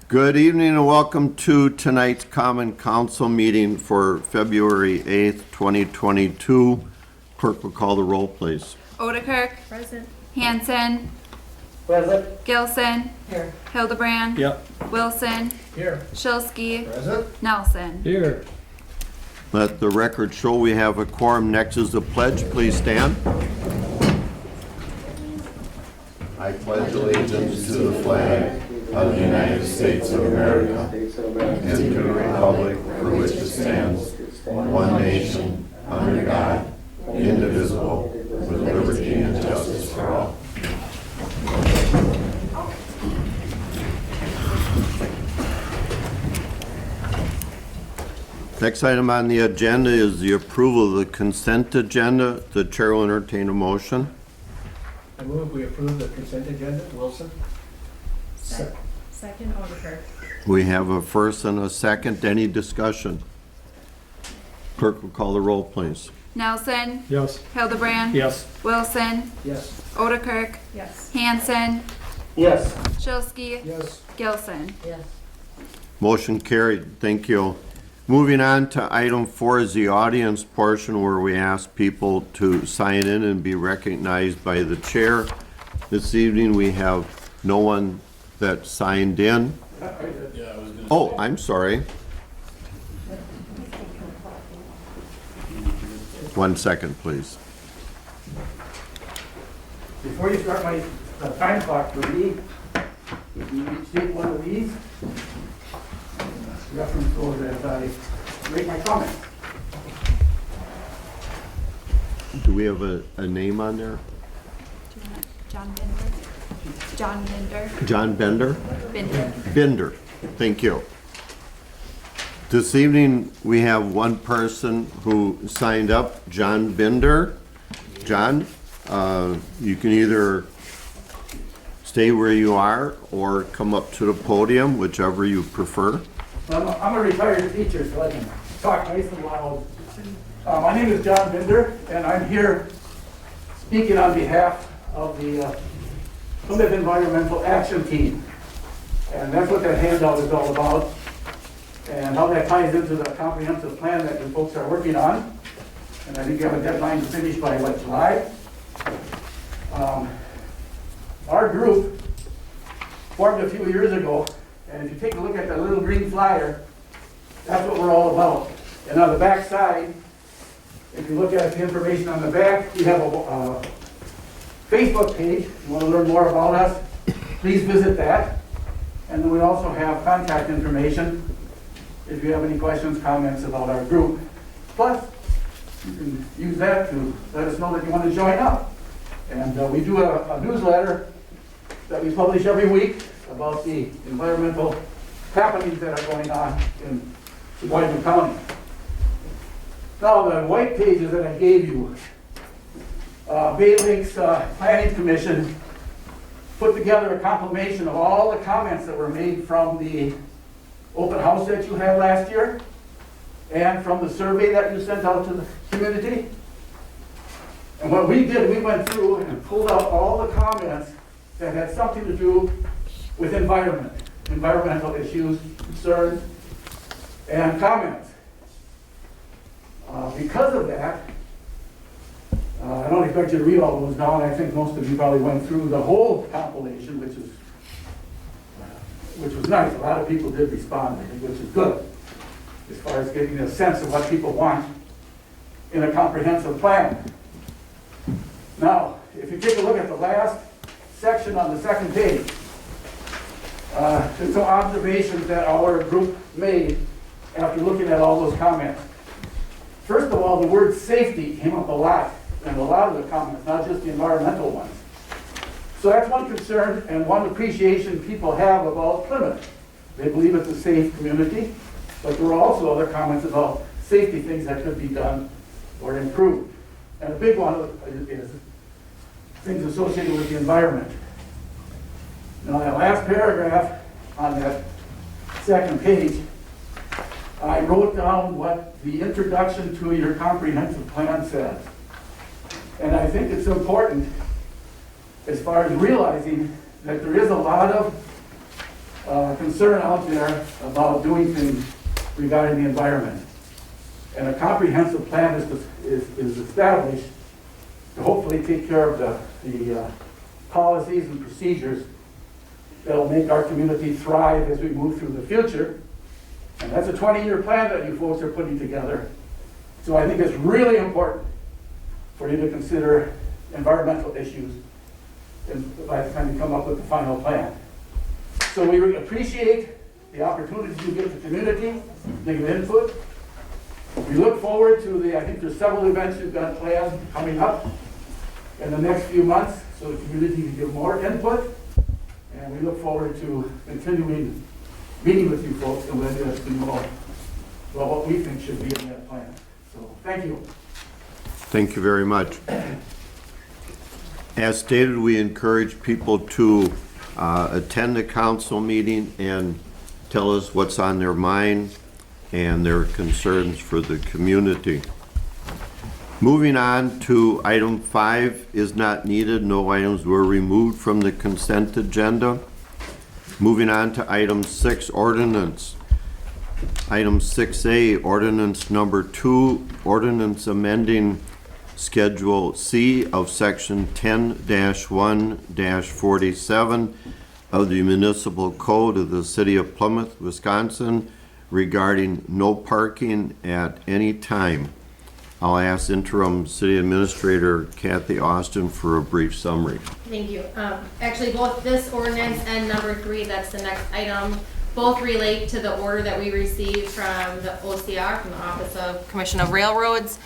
Good evening and welcome to tonight's Common Council meeting for February 8th, 2022. Clerk will call the roll, please. Odekirk. Present. Hanson. Present. Gilson. Here. Hildebrand. Yep. Wilson. Here. Shilsky. Present. Nelson. Here. Let the record show we have a quorum. Next is the pledge. Please stand. I pledge allegiance to the flag of the United States of America and to the republic for which it stands, one nation, under God, indivisible, with liberty and justice for all. Next item on the agenda is the approval of the consent agenda. The chair will entertain a motion. I move we approve the consent agenda. Wilson? Second, Odekirk. We have a first and a second. Any discussion? Clerk will call the roll, please. Nelson. Yes. Hildebrand. Yes. Wilson. Yes. Odekirk. Yes. Hanson. Yes. Shilsky. Yes. Gilson. Yes. Motion carried. Thank you. Moving on to item 4 is the audience portion where we ask people to sign in and be recognized by the chair. This evening we have no one that signed in. Oh, I'm sorry. 1 second, please. Before you start my time clock for me, if you each take one of these, reference those as I make my comments. Do we have a name on there? Do you want John Binder? John Binder. John Bender? Binder. Binder, thank you. This evening, we have one person who signed up, John Binder. John, you can either stay where you are or come up to the podium, whichever you prefer. I'm a retired teacher, so I can talk nice and loud. My name is John Binder, and I'm here speaking on behalf of the Plymouth Environmental Action Team. And that's what that handout is all about, and how that ties into the comprehensive plan that you folks are working on. And I think you have a deadline to finish by, what, July? Our group formed a few years ago, and if you take a look at that little green flyer, that's what we're all about. And on the back side, if you look at the information on the back, we have a Facebook page. If you want to learn more about us, please visit that. And then we also have contact information if you have any questions, comments about our group. Plus, you can use that to let us know that you want to join up. And we do a newsletter that we publish every week about the environmental happenings that are going on in Sheboygan County. Now, the white pages that I gave you, Bay Lakes Planning Commission put together a compilation of all the comments that were made from the open house that you had last year and from the survey that you sent out to the community. And what we did, we went through and pulled out all the comments that had something to do with environmental issues, concerns, and comments. Because of that, I don't expect you to read all those down. I think most of you probably went through the whole compilation, which was nice. A lot of people did respond, I think, which is good, as far as getting a sense of what people want in a comprehensive plan. Now, if you take a look at the last section on the second page, there's some observations that our group made after looking at all those comments. First of all, the word safety came up a lot in a lot of the comments, not just the environmental ones. So that's one concern and one appreciation people have about Plymouth. They believe it's a safe community, but there were also other comments about safety things that could be done or improved. And a big one is things associated with the environment. Now, that last paragraph on that second page, I wrote down what the introduction to your comprehensive plan says. And I think it's important as far as realizing that there is a lot of concern out there about doing things regarding the environment. And a comprehensive plan is established to hopefully take care of the policies and procedures that will make our community thrive as we move through the future. And that's a 20-year plan that you folks are putting together. So I think it's really important for you to consider environmental issues and by the time you come up with the final plan. So we really appreciate the opportunity to give the community, give input. We look forward to I think there's several events you've got planned coming up in the next few months so the community can give more input. And we look forward to continuing meeting with you folks and letting us know about what we think should be in that plan. So thank you. Thank you very much. As stated, we encourage people to attend the council meeting and tell us what's on their mind and their concerns for the community. Moving on to item 5 is not needed. No items were removed from the consent agenda. Moving on to item 6, ordinance. Item 6A, ordinance number 2, ordinance amending Schedule C of Section 10-1-47 of the Municipal Code of the City of Plymouth, Wisconsin, regarding no parking at any time. I'll ask Interim City Administrator Kathy Austin for a brief summary. Thank you. Actually, both this ordinance and number 3, that's the next item, both relate to the order that we received from the OCR, from the Office of Commission of Railroads,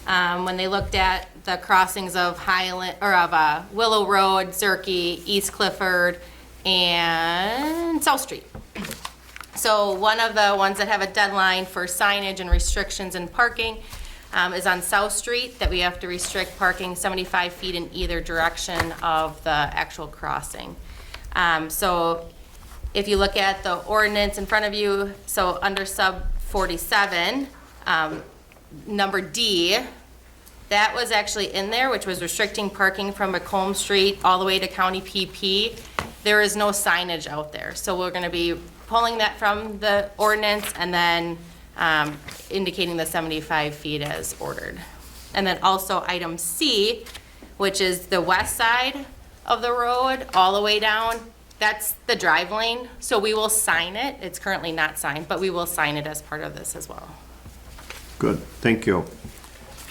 when they looked at the crossings of Highland, or of Willow Road, Zerke, East Clifford, and South Street. So one of the ones that have a deadline for signage and restrictions in parking is on South Street, that we have to restrict parking 75 feet in either direction of the actual crossing. So if you look at the ordinance in front of you, so under sub 47, number D, that was actually in there, which was restricting parking from Macomb Street all the way to County PP. There is no signage out there. So we're gonna be pulling that from the ordinance and then indicating the 75 feet as ordered. And then also item C, which is the west side of the road, all the way down, that's the drive lane. So we will sign it. It's currently not signed, but we will sign it as part of this as well. Good, thank you.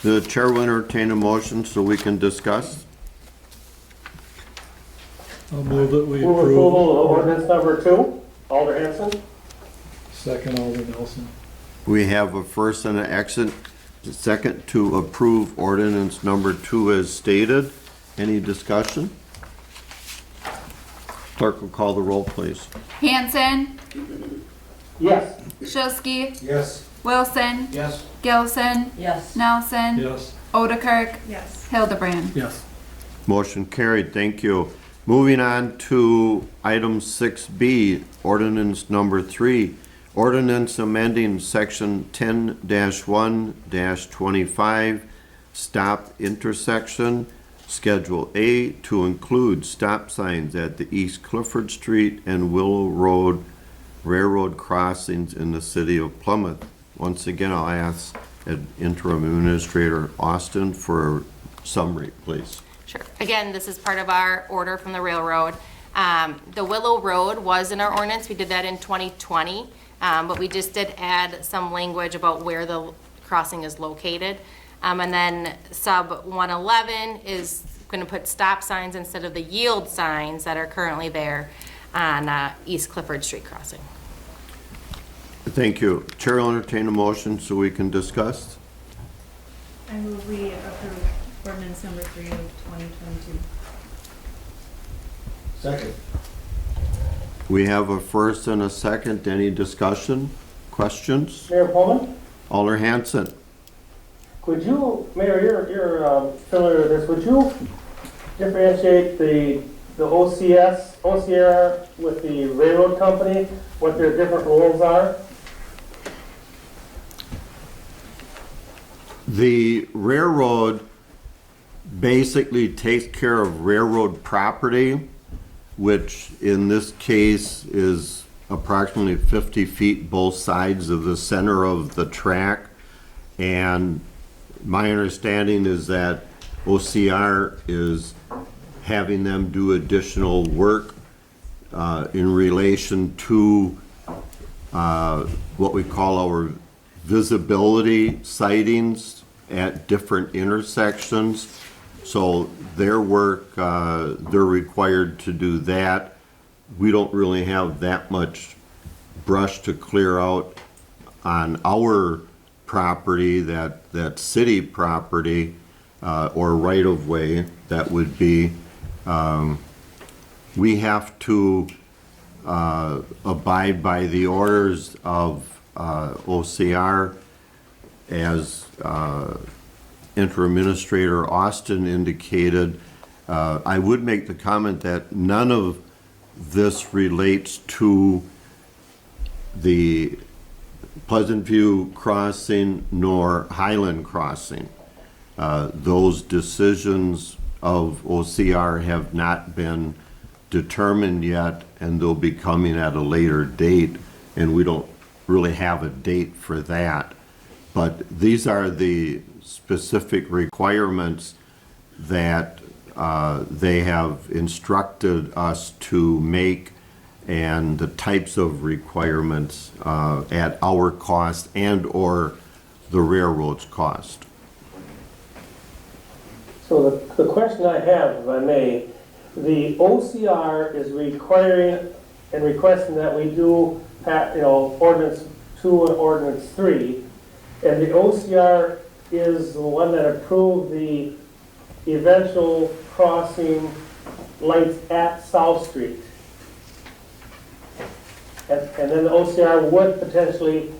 The chair will entertain a motion so we can discuss. I'll move that we Move approve. approval of ordinance number 2, Alder Hanson. Second, Alder Nelson. We have a first and an second to approve ordinance number 2 as stated. Any discussion? Clerk will call the roll, please. Hanson, Yes. Shilsky, Yes. Wilson, Yes. Gilson, Yes. Nelson, Yes. Odekirk, Yes. Hildebrand. Yes. Motion carried, thank you. Moving on to item 6B, ordinance number 3, ordinance amending section 10-1-25, stop intersection, Schedule A to include stop signs at the East Clifford Street and Willow Road railroad crossings in the city of Plymouth. Once again, I'll ask Interim Administrator Austin for a summary, please. Sure. Again, this is part of our order from the railroad. The Willow Road was in our ordinance. We did that in 2020, but we just did add some language about where the crossing is located. And then sub 111 is going to put stop signs instead of the yield signs that are currently there on East Clifford Street crossing. Thank you. Chair will entertain a motion so we can discuss. I move we approve ordinance number 3 of 2022. Second. We have a first and a second. Any discussion, questions? Mayor Pullman, Alder Hanson. could you, Mayor, you're familiar with this, would you differentiate the OCR with the railroad company, what their different roles are? The railroad basically takes care of railroad property, which in this case is approximately 50 feet both sides of the center of the track. And my understanding is that OCR is having them do additional work in relation to what we call our visibility sightings at different intersections. So their work, they're required to do that. We don't really have that much brush to clear out on our property, that city property, or right-of-way, that would be. We have to abide by the orders of OCR, as Interim Administrator Austin indicated. I would make the comment that none of this relates to the Pleasant View Crossing nor Highland Crossing. Those decisions of OCR have not been determined yet, and they'll be coming at a later date, and we don't really have a date for that. But these are the specific requirements that they have instructed us to make, and the types of requirements at our cost and/or the railroad's cost. So the question I have, if I may, the OCR is requiring and requesting that we do, ordinance 2 and ordinance 3, and the OCR is the one that approved the eventual crossing lights at South Street. And then the OCR would potentially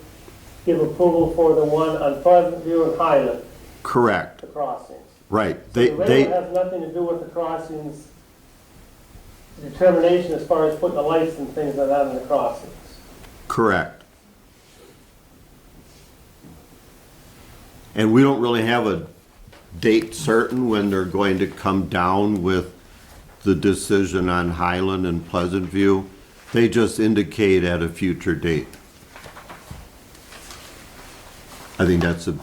give approval for the one on Pleasant View and Highland, Correct, the crossings. right. The railroad has nothing to do with the crossings determination as far as putting the lights and things like that in the crossings. Correct. And we don't really have a date certain when they're going to come down with the decision on Highland and Pleasant View. They just indicate at a future date. I think that's the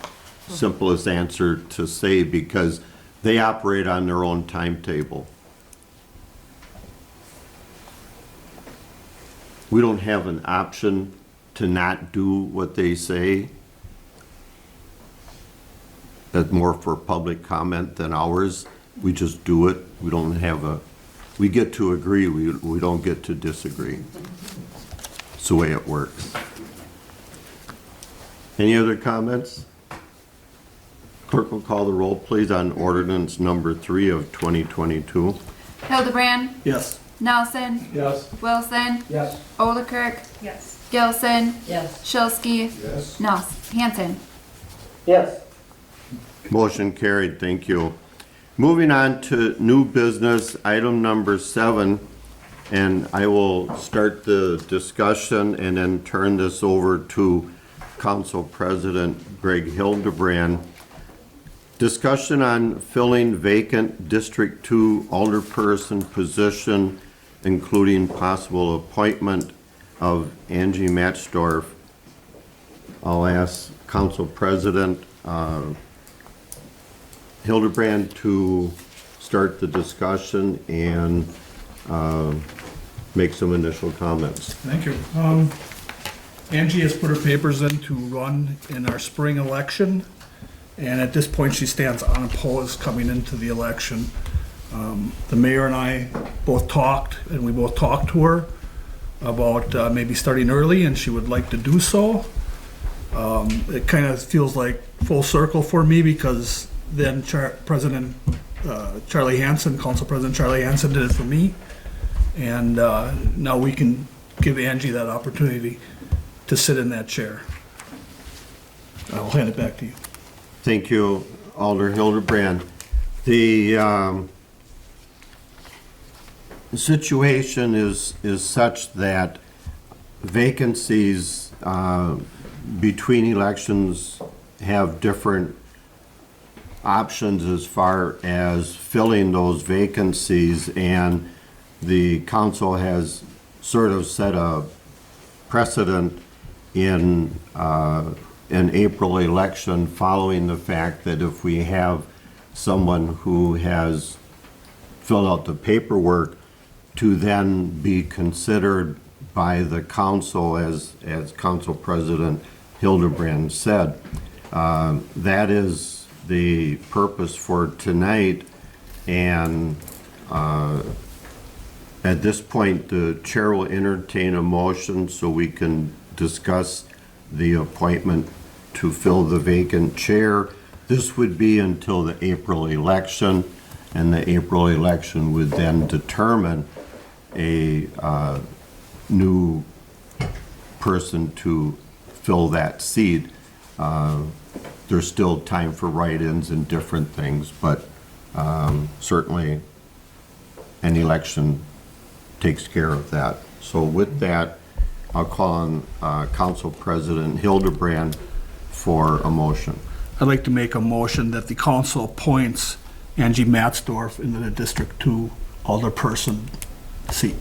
simplest answer to say, because they operate on their own timetable. We don't have an option to not do what they say. That's more for public comment than ours. We just do it. We don't have a, we get to agree, we don't get to disagree. It's the way it works. Any other comments? Clerk will call the roll, please, on ordinance number 3 of 2022. Hildebrand, Yes. Nelson, Yes. Wilson, Yes. Olekirk, Yes. Gilson, Yes. Shilsky, Yes. Hanson. Yes. Motion carried, thank you. Moving on to new business, item number 7, and I will start the discussion and then turn this over to Council President Greg Hildebrand. Discussion on filling vacant District 2 alderperson position, including possible appointment of Angie Matchdorf. I'll ask Council President Hildebrand to start the discussion and make some initial comments. Thank you. Angie has put her papers in to run in our spring election, and at this point, she stands unopposed coming into the election. The mayor and I both talked, and we both talked to her about maybe starting early, and she would like to do so. It kind of feels like full circle for me, because then President Charlie Hanson, Council President Charlie Hanson did it for me, and now we can give Angie that opportunity to sit in that chair. I'll hand it back to you. Thank you, Alder Hildebrand. The situation is such that vacancies between elections have different options as far as filling those vacancies, and the council has sort of set a precedent in an April election, following the fact that if we have someone who has filled out the paperwork to then be considered by the council, as Council President Hildebrand said. That is the purpose for tonight, and at this point, the chair will entertain a motion so we can discuss the appointment to fill the vacant chair. This would be until the April election, and the April election would then determine a new person to fill that seat. There's still time for write-ins and different things, but certainly an election takes care of that. So with that, I'll call on Council President Hildebrand for a motion. I'd like to make a motion that the council appoints Angie Matzdorf into the District 2 alderperson seat.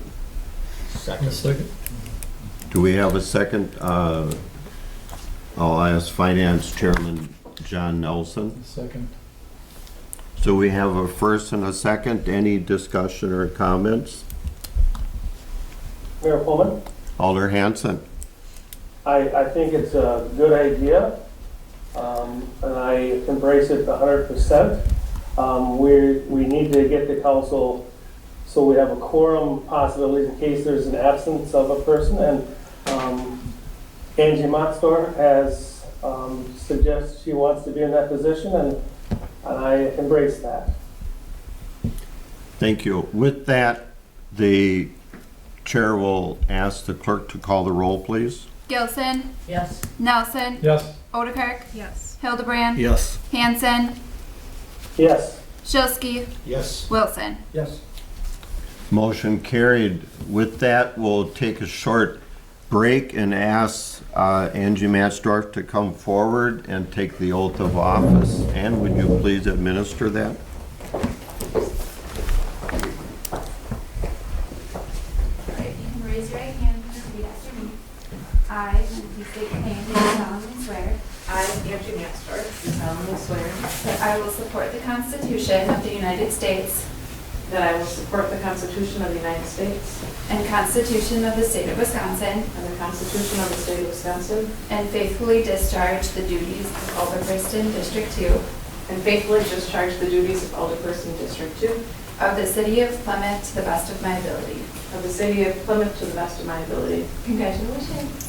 A second. Do we have a second? I'll ask Finance Chairman John Nelson. Second. So we have a first and a second. Any discussion or comments? Mayor Pullman, Alder Hansen. I think it's a good idea, and I embrace it 100%. We need to get the council so we have a quorum possibilities in case there's an absence of a person, and Angie Matzdorf has suggested she wants to be in that position, and I embrace that. Thank you. With that, the chair will ask the clerk to call the roll, please. Gilson, Yes. Nelson, Yes. Odekirk, Yes. Hildebrand, Yes. Hanson, Yes. Shilsky, Yes. Wilson. Yes. Motion carried. With that, we'll take a short break and ask Angie Matzdorf to come forward and take the oath of office. Ann, would you please administer that? Alright, you can raise your right hand and repeat after me. I, and if you state your name, do solemnly swear I, Angie Matzdorf, do solemnly swear that I will support the Constitution of the United States that I will support the Constitution of the United States and Constitution of the State of Wisconsin, and the Constitution of the State of Wisconsin, and faithfully discharge the duties of Alderperston District 2 and faithfully discharge the duties of Alderperson District 2 of the City of Plymouth to the best of my ability. of the City of Plymouth to the best of my ability. Congratulations.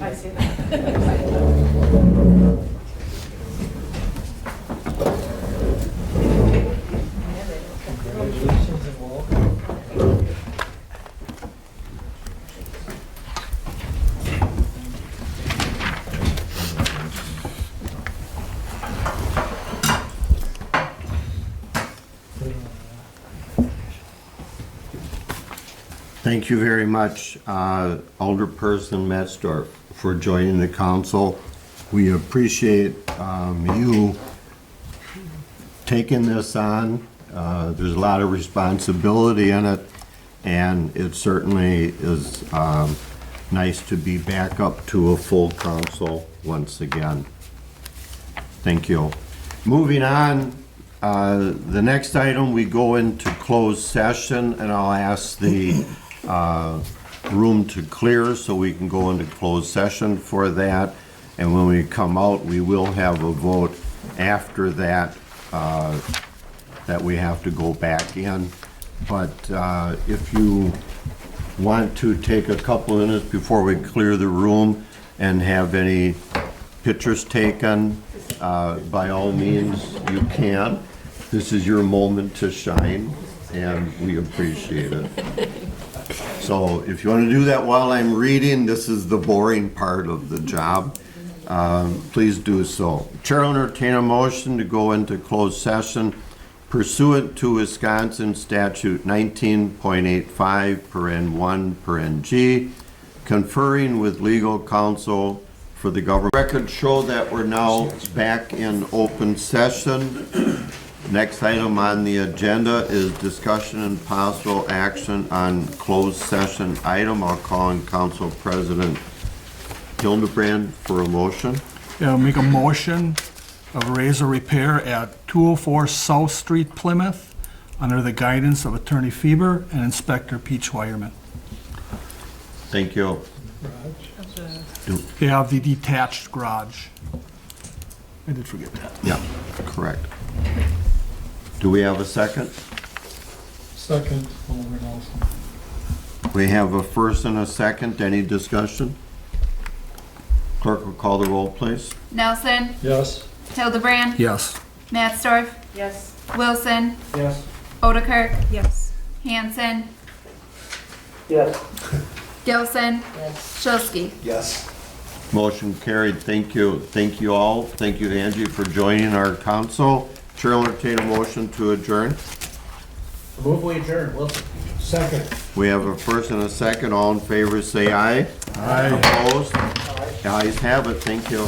I see that. Congratulations and welcome. Thank you very much, Alderperson Matzdorf, for joining the council. We appreciate you taking this on. There's a lot of responsibility in it, and it certainly is nice to be back up to a full council once again. Thank you. Moving on, the next item, we go into closed session, and I'll ask the room to clear so we can go into closed session for that. And when we come out, we will have a vote after that, that we have to go back in. But if you want to take a couple minutes before we clear the room and have any pictures taken, by all means, you can. This is your moment to shine, and we appreciate it. So if you want to do that while I'm reading, this is the boring part of the job. Please do so. Chair will entertain a motion to go into closed session pursuant to Wisconsin Statute 19.85 paren 1 paren G, conferring with legal counsel for the government. Records show that we're now back in open session. Next item on the agenda is discussion and possible action on closed session item. I'll call on Council President Hildebrand for a motion. Yeah, make a motion of razor repair at 204 South Street, Plymouth, under the guidance of Attorney Feber and Inspector Peach Wireman. Thank you. They have the detached garage. I did forget that. Yeah, correct. Do we have a second? Second, Oliver Nelson. We have a first and a second. Any discussion? Clerk will call the roll, please. Nelson, Yes. Hildebrand, Yes. Matsdorf, Yes. Wilson, Yes. Odekirk, Yes. Hanson, Yes. Gilson, Shilsky. Yes. Motion carried. Thank you. Thank you all. Thank you, Angie, for joining our council. Chair will entertain a motion to adjourn. Move we adjourn, Wilson. Second. We have a first and a second. All in favor, say aye. Aye. Opposed? Ayes have it. Thank you.